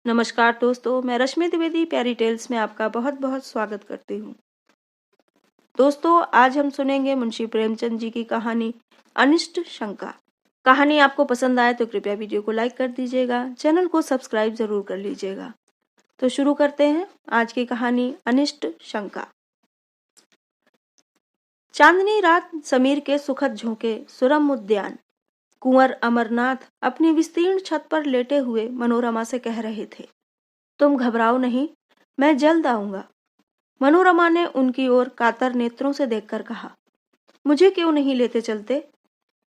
नमस्कार दोस्तों, मैं रश्मि द्विवेदी प्यारी टेल्स में आपका बहुत बहुत स्वागत करती हूँ। दोस्तों, आज हम सुनेंगे मुंशी प्रेमचंद जी की कहानी अनिष्ट शंका। कहानी आपको पसंद आए तो कृपया वीडियो को लाइक कर दीजिएगा, चैनल को सब्सक्राइब जरूर कर लीजिएगा। तो शुरू करते हैं आज की कहानी अनिष्ट शंका। चांदनी रात समीर के सुखद झोंके, सुरम उद्यान। कुंवर अमरनाथ अपनी विस्तीर्ण छत पर लेटे हुए मनोरमा से कह रहे थे, तुम घबराओ नहीं, मैं जल्द आऊंगा। मनोरमा ने उनकी ओर कातर नेत्रों से देखकर कहा, मुझे क्यों नहीं लेते चलते?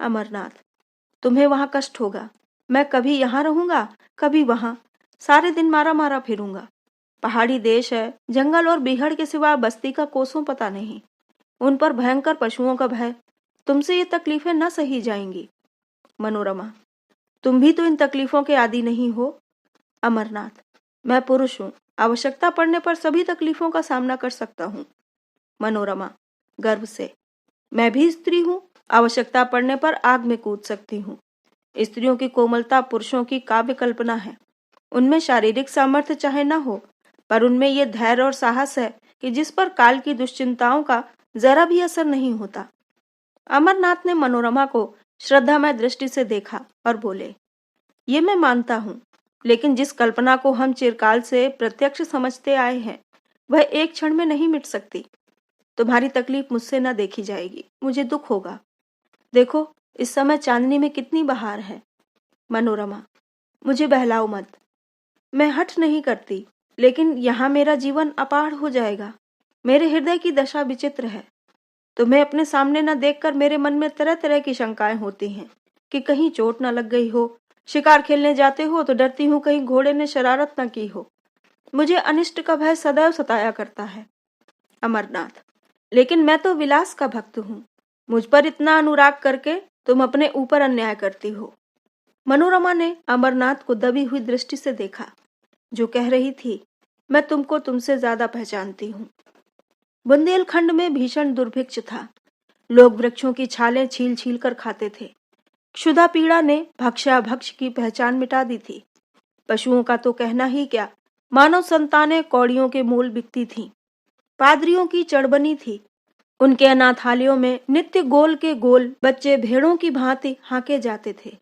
अमरनाथ, तुम्हें वहां कष्ट होगा। मैं कभी यहाँ रहूंगा, कभी वहां, सारे दिन मारा मारा फिरूंगा। पहाड़ी देश है, जंगल और बीहड़ के सिवा बस्ती का कोसों पता नहीं। उन पर भयंकर पशुओं का भय, तुमसे ये तकलीफें न सही जाएंगी। मनोरमा, तुम भी तो इन तकलीफों के आदी नहीं हो। अमरनाथ, मैं पुरुष हूँ, आवश्यकता पड़ने पर सभी तकलीफों का सामना कर सकता हूँ। मनोरमा गर्व से, मैं भी स्त्री हूँ, आवश्यकता पड़ने पर आग में कूद सकती हूँ। स्त्रियों की कोमलता पुरुषों की काव्य कल्पना है। उनमें शारीरिक सामर्थ्य चाहे न हो, पर उनमें यह धैर्य और साहस है कि जिस पर काल की दुश्चिंताओं का जरा भी असर नहीं होता। अमरनाथ ने मनोरमा को श्रद्धामय दृष्टि से देखा और बोले, ये मैं मानता हूँ, लेकिन जिस कल्पना को हम चिरकाल से प्रत्यक्ष समझते आए हैं, वह एक क्षण में नहीं मिट सकती। तुम्हारी तकलीफ मुझसे न देखी जाएगी, मुझे दुख होगा। देखो, इस समय चांदनी में कितनी बहार है। मनोरमा, मुझे बहलाओ मत। मैं हठ नहीं करती, लेकिन यहाँ मेरा जीवन अपार हो जाएगा। मेरे हृदय की दशा विचित्र है। तुम्हें अपने सामने न देखकर मेरे मन में तरह तरह की शंकाएं होती हैं कि कहीं चोट न लग गई हो। शिकार खेलने जाते हो तो डरती हूँ कहीं घोड़े ने शरारत न की हो। मुझे अनिष्ट का भय सदैव सताया करता है। अमरनाथ, लेकिन मैं तो विलास का भक्त हूँ। मुझ पर इतना अनुराग करके तुम अपने ऊपर अन्याय करती हो। मनोरमा ने अमरनाथ को दबी हुई दृष्टि से देखा, जो कह रही थी, मैं तुमको तुमसे ज्यादा पहचानती हूँ। बुंदेलखंड में भीषण दुर्भिक्ष था। लोग वृक्षों की छालें छील छील कर खाते थे। क्षुधा पीड़ा ने भक्ष्याभक्ष की पहचान मिटा दी थी। पशुओं का तो कहना ही क्या, मानव संतानें कौड़ियों के मूल बिकती थीं। पादरियों की चढ़बनी थी। उनके अनाथालयों में नित्य गोल के गोल बच्चे भेड़ों की भांति हाके जाते थे।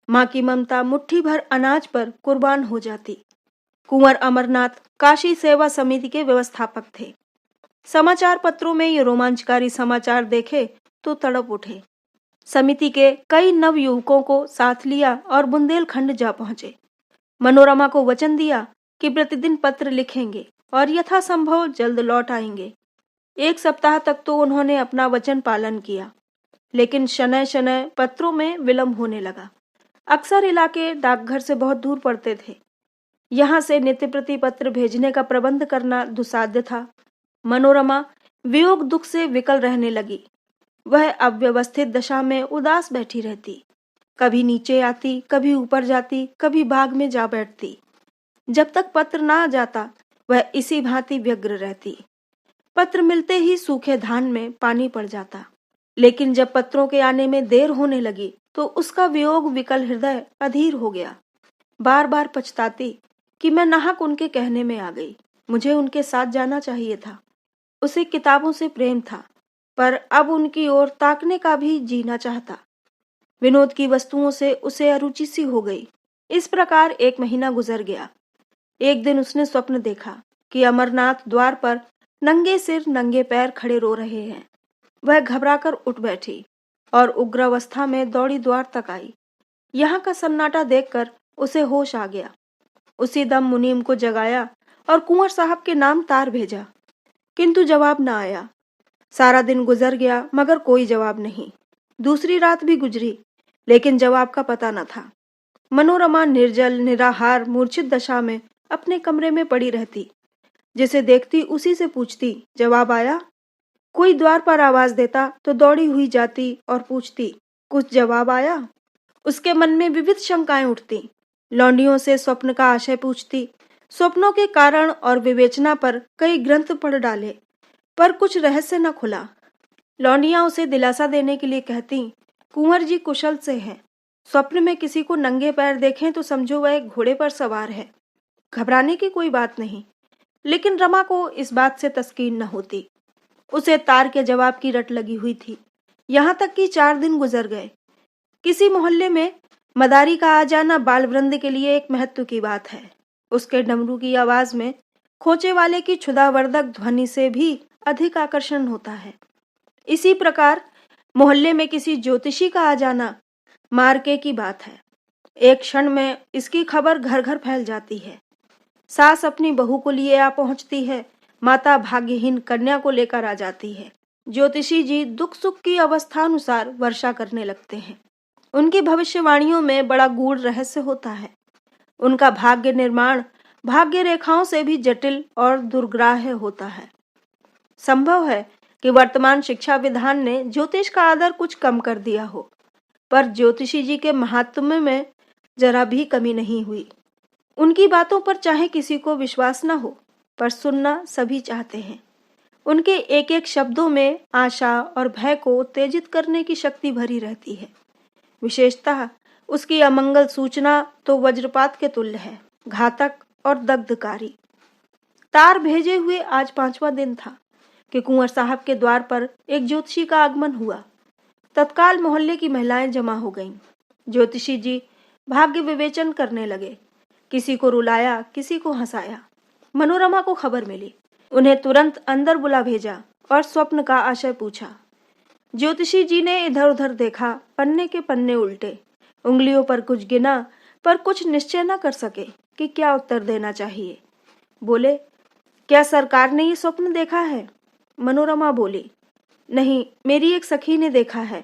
माँ की ममता मुट्ठी भर अनाज पर कुर्बान हो जाती। कुंवर अमरनाथ काशी सेवा समिति के व्यवस्थापक थे। समाचार पत्रों में ये रोमांचकारी समाचार देखे तो तड़प उठे। समिति के कई नव युवकों को साथ लिया और बुंदेलखंड जा पहुंचे। मनोरमा को वचन दिया कि प्रतिदिन पत्र लिखेंगे और यथासंभव जल्द लौट आएंगे। 1 सप्ताह तक तो उन्होंने अपना वचन पालन किया, लेकिन शनय शनय पत्रों में विलंब होने लगा। अक्सर इलाके डाकघर से बहुत दूर पड़ते थे। यहाँ से नित्य प्रति पत्र भेजने का प्रबंध करना दुस्साध्य था। मनोरमा वियोग दुख से विकल रहने लगी। वह अव्यवस्थित दशा में उदास बैठी रहती। कभी नीचे आती, कभी ऊपर जाती, कभी बाग में जा बैठती। जब तक पत्र ना आ जाता, वह इसी भांति व्यग्र रहती। पत्र मिलते ही सूखे धान में पानी पड़ जाता। लेकिन जब पत्रों के आने में देर होने लगी, तो उसका वियोग विकल हृदय अधीर हो गया। बार बार पछताती कि मैं नाहक उनके कहने में आ गई। मुझे उनके साथ जाना चाहिए था। उसे किताबों से प्रेम था, पर अब उनकी ओर ताकने का भी जीना चाहता। विनोद की वस्तुओं से उसे अरुचि सी हो गई। इस प्रकार 1 महीना गुजर गया। एक दिन उसने स्वप्न देखा कि अमरनाथ द्वार पर नंगे सिर नंगे पैर खड़े रो रहे हैं। वह घबराकर उठ बैठी और उग्रावस्था में दौड़ी द्वार तक आई। यहाँ का सन्नाटा देखकर उसे होश आ गया। उसी दम मुनीम को जगाया और कुंवर साहब के नाम तार भेजा, किंतु जवाब न आया। सारा दिन गुजर गया, मगर कोई जवाब नहीं। दूसरी रात भी गुजरी, लेकिन जवाब का पता न था। मनोरमा निर्जल निराहार मूर्छित दशा में अपने कमरे में पड़ी रहती। जिसे देखती उसी से पूछती, जवाब आया? कोई द्वार पर आवाज देता तो दौड़ी हुई जाती और पूछती, कुछ जवाब आया? उसके मन में विविध शंकाएं उठती। लौंडियों से स्वप्न का आशय पूछती। स्वप्नों के कारण और विवेचना पर कई ग्रंथ पढ़ डाले, पर कुछ रहस्य न खुला। लौंडियां उसे दिलासा देने के लिए कहती, कुंवर जी कुशल से हैं। स्वप्न में किसी को नंगे पैर देखें तो समझो वह एक घोड़े पर सवार है। घबराने की कोई बात नहीं, लेकिन रमा को इस बात से तस्कीन न होती। उसे तार के जवाब की रट लगी हुई थी। यहाँ तक कि 4 दिन गुजर गए। किसी मोहल्ले में मदारी का आ जाना बाल वृंद के लिए एक महत्व की बात है। उसके डमरू की आवाज में खोचे वाले की क्षुधावर्धक ध्वनि से भी अधिक आकर्षण होता है। इसी प्रकार मोहल्ले में किसी ज्योतिषी का आ जाना मार्के की बात है। एक क्षण में इसकी खबर घर घर फैल जाती है। सास अपनी बहू को लिए आ पहुंचती है, माता भाग्यहीन कन्या को लेकर आ जाती है। ज्योतिषी जी दुख सुख की अवस्था अनुसार वर्षा करने लगते हैं। उनकी भविष्यवाणियों में बड़ा गूढ़ रहस्य होता है। उनका भाग्य निर्माण भाग्य रेखाओं से भी जटिल और दुर्ग्राह्य होता है। संभव है कि वर्तमान शिक्षा विधान ने ज्योतिष का आदर कुछ कम कर दिया हो, पर ज्योतिषी जी के महात्म्य में जरा भी कमी नहीं हुई। उनकी बातों पर चाहे किसी को विश्वास न हो, पर सुनना सभी चाहते हैं। उनके एक एक शब्दों में आशा और भय को उत्तेजित करने की शक्ति भरी रहती है। विशेषतः उसकी अमंगल सूचना तो वज्रपात के तुल्य है, घातक और दग्धकारी। तार भेजे हुए आज 5वां दिन था कि कुंवर साहब के द्वार पर एक ज्योतिषी का आगमन हुआ। तत्काल मोहल्ले की महिलाएं जमा हो गईं। ज्योतिषी जी भाग्य विवेचन करने लगे। किसी को रुलाया, किसी को हंसाया। मनोरमा को खबर मिली। उन्हें तुरंत अंदर बुला भेजा और स्वप्न का आशय पूछा। ज्योतिषी जी ने इधर उधर देखा, पन्ने के पन्ने उल्टे, उंगलियों पर कुछ गिना, पर कुछ निश्चय न कर सके कि क्या उत्तर देना चाहिए। बोले, क्या सरकार ने ये स्वप्न देखा है? मनोरमा बोली, नहीं, मेरी एक सखी ने देखा है।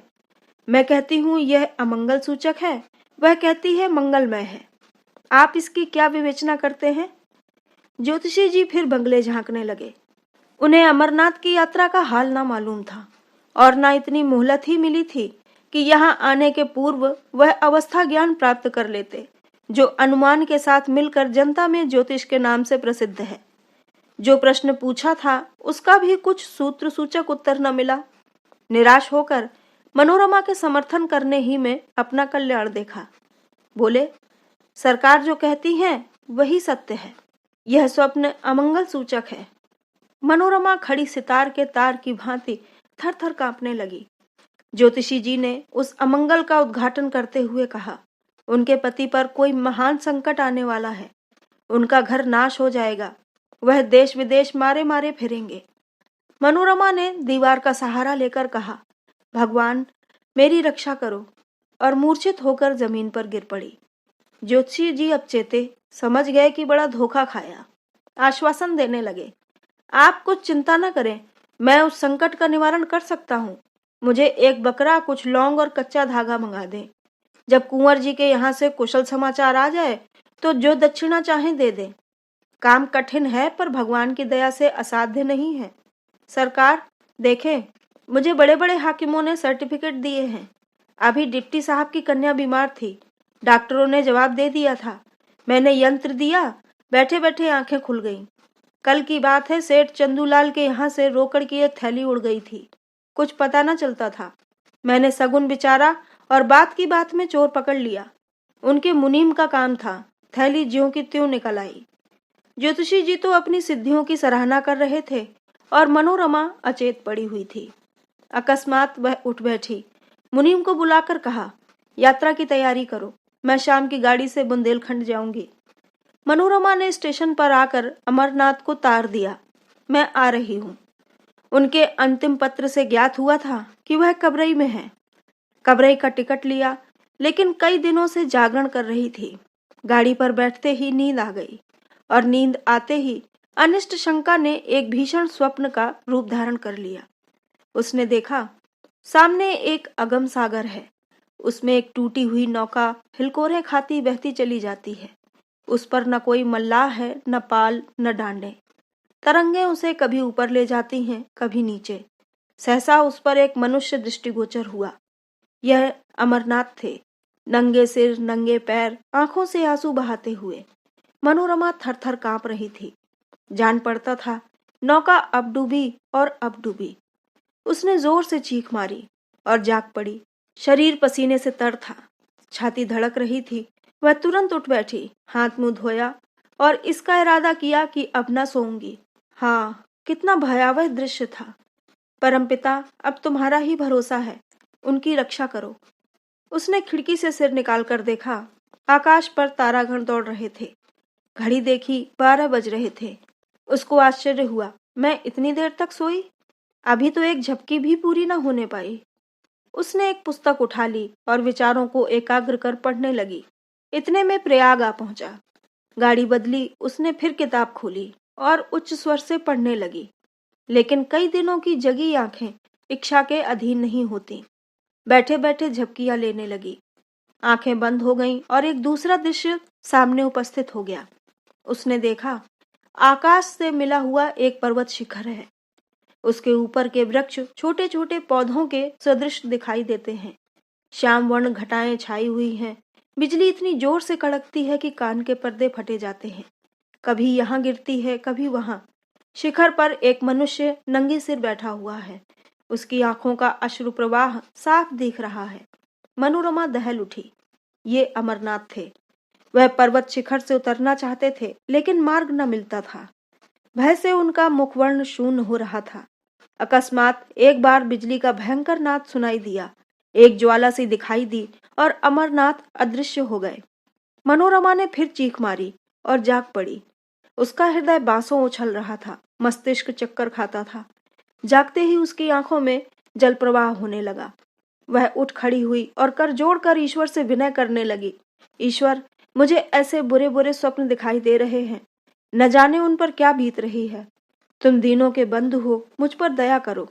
मैं कहती हूँ यह अमंगल सूचक है, वह कहती है मंगलमय है। आप इसकी क्या विवेचना करते हैं? ज्योतिषी जी फिर बंगले झांकने लगे। उन्हें अमरनाथ की यात्रा का हाल ना मालूम था और ना इतनी मोहलत ही मिली थी कि यहाँ आने के पूर्व वह अवस्था ज्ञान प्राप्त कर लेते, जो अनुमान के साथ मिलकर जनता में ज्योतिष के नाम से प्रसिद्ध है। जो प्रश्न पूछा था उसका भी कुछ सूत्र सूचक उत्तर न मिला। निराश होकर मनोरमा के समर्थन करने ही में अपना कल्याण देखा। बोले, सरकार जो कहती है वही सत्य है। यह स्वप्न अमंगल सूचक है। मनोरमा खड़ी सितार के तार की भांति थर थर कांपने लगी। ज्योतिषी जी ने उस अमंगल का उद्घाटन करते हुए कहा, उनके पति पर कोई महान संकट आने वाला है। उनका घर नाश हो जाएगा। वह देश विदेश मारे मारे फिरेंगे। मनोरमा ने दीवार का सहारा लेकर कहा, भगवान मेरी रक्षा करो, और मूर्छित होकर जमीन पर गिर पड़ी। ज्योतिषी जी अब चेते, समझ गए कि बड़ा धोखा खाया। आश्वासन देने लगे, आप कुछ चिंता न करें, मैं उस संकट का निवारण कर सकता हूँ। मुझे एक बकरा, कुछ लौंग और कच्चा धागा मंगा दें। जब कुंवर जी के यहाँ से कुशल समाचार आ जाए तो जो दक्षिणा चाहें दे दें। काम कठिन है, पर भगवान की दया से असाध्य नहीं है। सरकार देखें, मुझे बड़े बड़े हाकिमों ने सर्टिफिकेट दिए हैं। अभी डिप्टी साहब की कन्या बीमार थी, डॉक्टरों ने जवाब दे दिया था। मैंने यंत्र दिया, बैठे बैठे आंखें खुल गईं। कल की बात है, सेठ चंदूलाल के यहाँ से रोकड़ की एक थैली उड़ गई थी। कुछ पता न चलता था। मैंने सगुन विचारा और बात की बात में चोर पकड़ लिया। उनके मुनीम का काम था। थैली ज्यों की त्यों निकल आई। ज्योतिषी जी तो अपनी सिद्धियों की सराहना कर रहे थे और मनोरमा अचेत पड़ी हुई थी। अकस्मात वह उठ बैठी। मुनीम को बुलाकर कहा, यात्रा की तैयारी करो, मैं शाम की गाड़ी से बुंदेलखंड जाऊंगी। मनोरमा ने स्टेशन पर आकर अमरनाथ को तार दिया, मैं आ रही हूँ। उनके अंतिम पत्र से ज्ञात हुआ था कि वह कबरई में है। कबरई का टिकट लिया, लेकिन कई दिनों से जागरण कर रही थी। गाड़ी पर बैठते ही नींद आ गई और नींद आते ही अनिष्ट शंका ने एक भीषण स्वप्न का रूप धारण कर लिया। उसने देखा, सामने एक अगम सागर है। उसमें एक टूटी हुई नौका हिलकोरे खाती बहती चली जाती है। उस पर न कोई मल्लाह है, न पाल, न डांडे। तरंगे उसे कभी ऊपर ले जाती हैं, कभी नीचे। सहसा उस पर एक मनुष्य दृष्टिगोचर हुआ। यह अमरनाथ थे, नंगे सिर, नंगे पैर, आंखों से आंसू बहाते हुए। मनोरमा थर थर कांप रही थी। जान पड़ता था नौका अब डूबी और अब डूबी। उसने जोर से चीख मारी और जाग पड़ी। शरीर पसीने से तर था, छाती धड़क रही थी। वह तुरंत उठ बैठी, हाथ मुंह धोया और इसका इरादा किया कि अब न सोऊंगी। हाँ, कितना भयावह दृश्य था। परमपिता, अब तुम्हारा ही भरोसा है, उनकी रक्षा करो। उसने खिड़की से सिर निकालकर देखा। आकाश पर तारागण दौड़ रहे थे। घड़ी देखी, 12 बज रहे थे। उसको आश्चर्य हुआ, मैं इतनी देर तक सोई? अभी तो एक झपकी भी पूरी न होने पाई। उसने एक पुस्तक उठा ली और विचारों को एकाग्र कर पढ़ने लगी। इतने में प्रयाग आ पहुंचा। गाड़ी बदली, उसने फिर किताब खोली और उच्च स्वर से पढ़ने लगी। लेकिन कई दिनों की जगी आंखें इच्छा के अधीन नहीं होती। बैठे बैठे झपकियां लेने लगी। आंखें बंद हो गईं और एक दूसरा दृश्य सामने उपस्थित हो गया। उसने देखा, आकाश से मिला हुआ एक पर्वत शिखर है। उसके ऊपर के वृक्ष छोटे छोटे पौधों के सदृश दिखाई देते हैं। श्याम वर्ण घटाएं छाई हुई हैं। बिजली इतनी जोर से कड़कती है कि कान के पर्दे फटे जाते हैं। कभी यहाँ गिरती है, कभी वहां। शिखर पर एक मनुष्य नंगे सिर बैठा हुआ है। उसकी आंखों का अश्रु प्रवाह साफ दिख रहा है। मनोरमा दहल उठी। ये अमरनाथ थे। वह पर्वत शिखर से उतरना चाहते थे, लेकिन मार्ग न मिलता था। भय से उनका मुखवर्ण शून्य हो रहा था। अकस्मात एक बार बिजली का भयंकर नाद सुनाई दिया। एक ज्वाला सी दिखाई दी और अमरनाथ अदृश्य हो गए। मनोरमा ने फिर चीख मारी और जाग पड़ी। उसका हृदय बांसों उछल रहा था, मस्तिष्क चक्कर खाता था। जागते ही उसकी आंखों में जल प्रवाह होने लगा। वह उठ खड़ी हुई और कर जोड़कर ईश्वर से विनय करने लगी। ईश्वर, मुझे ऐसे बुरे बुरे स्वप्न दिखाई दे रहे हैं। न जाने उन पर क्या बीत रही है। तुम दीनों के बंधु हो, मुझ पर दया करो।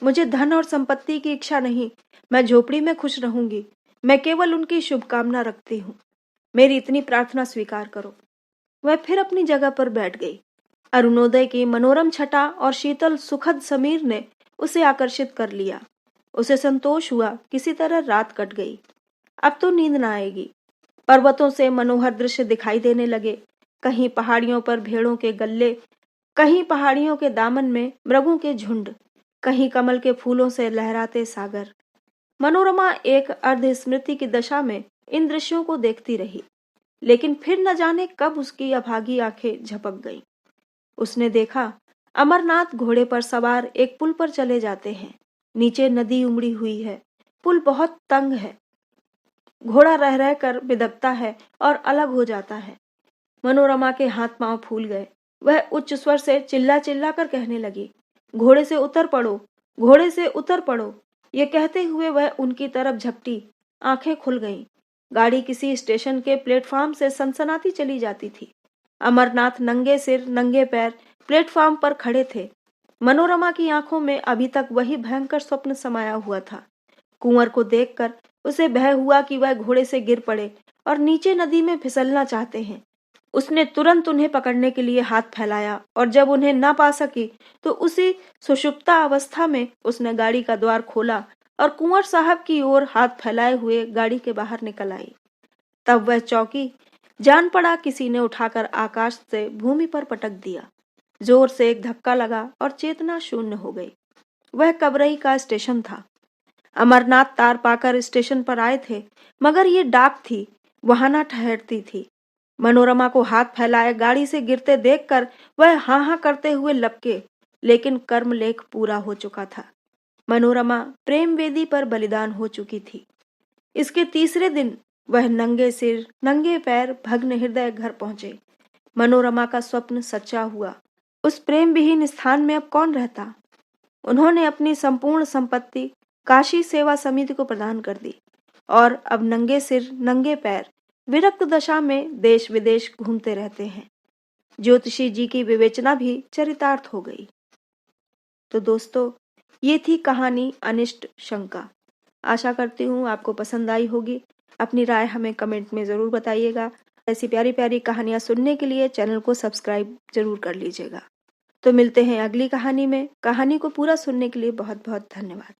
मुझे धन और संपत्ति की इच्छा नहीं। मैं झोपड़ी में खुश रहूंगी। मैं केवल उनकी शुभकामना रखती हूँ। मेरी इतनी प्रार्थना स्वीकार करो। वह फिर अपनी जगह पर बैठ गई। अरुणोदय की मनोरम छटा और शीतल सुखद समीर ने उसे आकर्षित कर लिया। उसे संतोष हुआ, किसी तरह रात कट गई। अब तो नींद न आएगी। पर्वतों से मनोहर दृश्य दिखाई देने लगे। कहीं पहाड़ियों पर भेड़ों के गल्ले, कहीं पहाड़ियों के दामन में मृगों के झुंड, कहीं कमल के फूलों से लहराते सागर। मनोरमा एक अर्ध स्मृति की दशा में इन दृश्यों को देखती रही, लेकिन फिर न जाने कब उसकी अभागी आंखें झपक गईं। उसने देखा, अमरनाथ घोड़े पर सवार एक पुल पर चले जाते हैं। नीचे नदी उमड़ी हुई है। पुल बहुत तंग है। घोड़ा रह रह कर बिदकता है और अलग हो जाता है। मनोरमा के हाथ पांव फूल गए। वह उच्च स्वर से चिल्ला चिल्ला कर कहने लगी, घोड़े से उतर पड़ो, घोड़े से उतर पड़ो। ये कहते हुए वह उनकी तरफ झपटी। आंखें खुल गईं। गाड़ी किसी स्टेशन के प्लेटफॉर्म से सनसनाती चली जाती थी। अमरनाथ नंगे सिर नंगे पैर प्लेटफॉर्म पर खड़े थे। मनोरमा की आंखों में अभी तक वही भयंकर स्वप्न समाया हुआ था। कुंवर को देखकर उसे भय हुआ कि वह घोड़े से गिर पड़े और नीचे नदी में फिसलना चाहते हैं। उसने तुरंत उन्हें पकड़ने के लिए हाथ फैलाया और जब उन्हें न पा सकी तो उसी सुषुप्ता अवस्था में उसने गाड़ी का द्वार खोला और कुंवर साहब की ओर हाथ फैलाए हुए गाड़ी के बाहर निकल आई। तब वह चौकी। जान पड़ा किसी ने उठाकर आकाश से भूमि पर पटक दिया। जोर से एक धक्का लगा और चेतना शून्य हो गई। वह कबरई का स्टेशन था। अमरनाथ तार पाकर स्टेशन पर आए थे, मगर ये डाक थी, वहां न ठहरती थी। मनोरमा को हाथ फैलाए गाड़ी से गिरते देखकर वह हाँ हाँ करते हुए लपके, लेकिन कर्मलेख पूरा हो चुका था। मनोरमा प्रेम वेदी पर बलिदान हो चुकी थी। इसके तीसरे दिन वह नंगे सिर नंगे पैर भग्न हृदय घर पहुंचे। मनोरमा का स्वप्न सच्चा हुआ। उस प्रेम विहीन स्थान में अब कौन रहता? उन्होंने अपनी संपूर्ण संपत्ति काशी सेवा समिति को प्रदान कर दी और अब नंगे सिर नंगे पैर विरक्त दशा में देश विदेश घूमते रहते हैं। ज्योतिषी जी की विवेचना भी चरितार्थ हो गई। तो दोस्तों, ये थी कहानी अनिष्ट शंका। आशा करती हूँ आपको पसंद आई होगी। अपनी राय हमें कमेंट में ज़रूर बताइएगा। ऐसी प्यारी प्यारी कहानियाँ सुनने के लिए चैनल को सब्सक्राइब जरूर कर लीजिएगा। तो मिलते हैं अगली कहानी में। कहानी को पूरा सुनने के लिए बहुत बहुत धन्यवाद।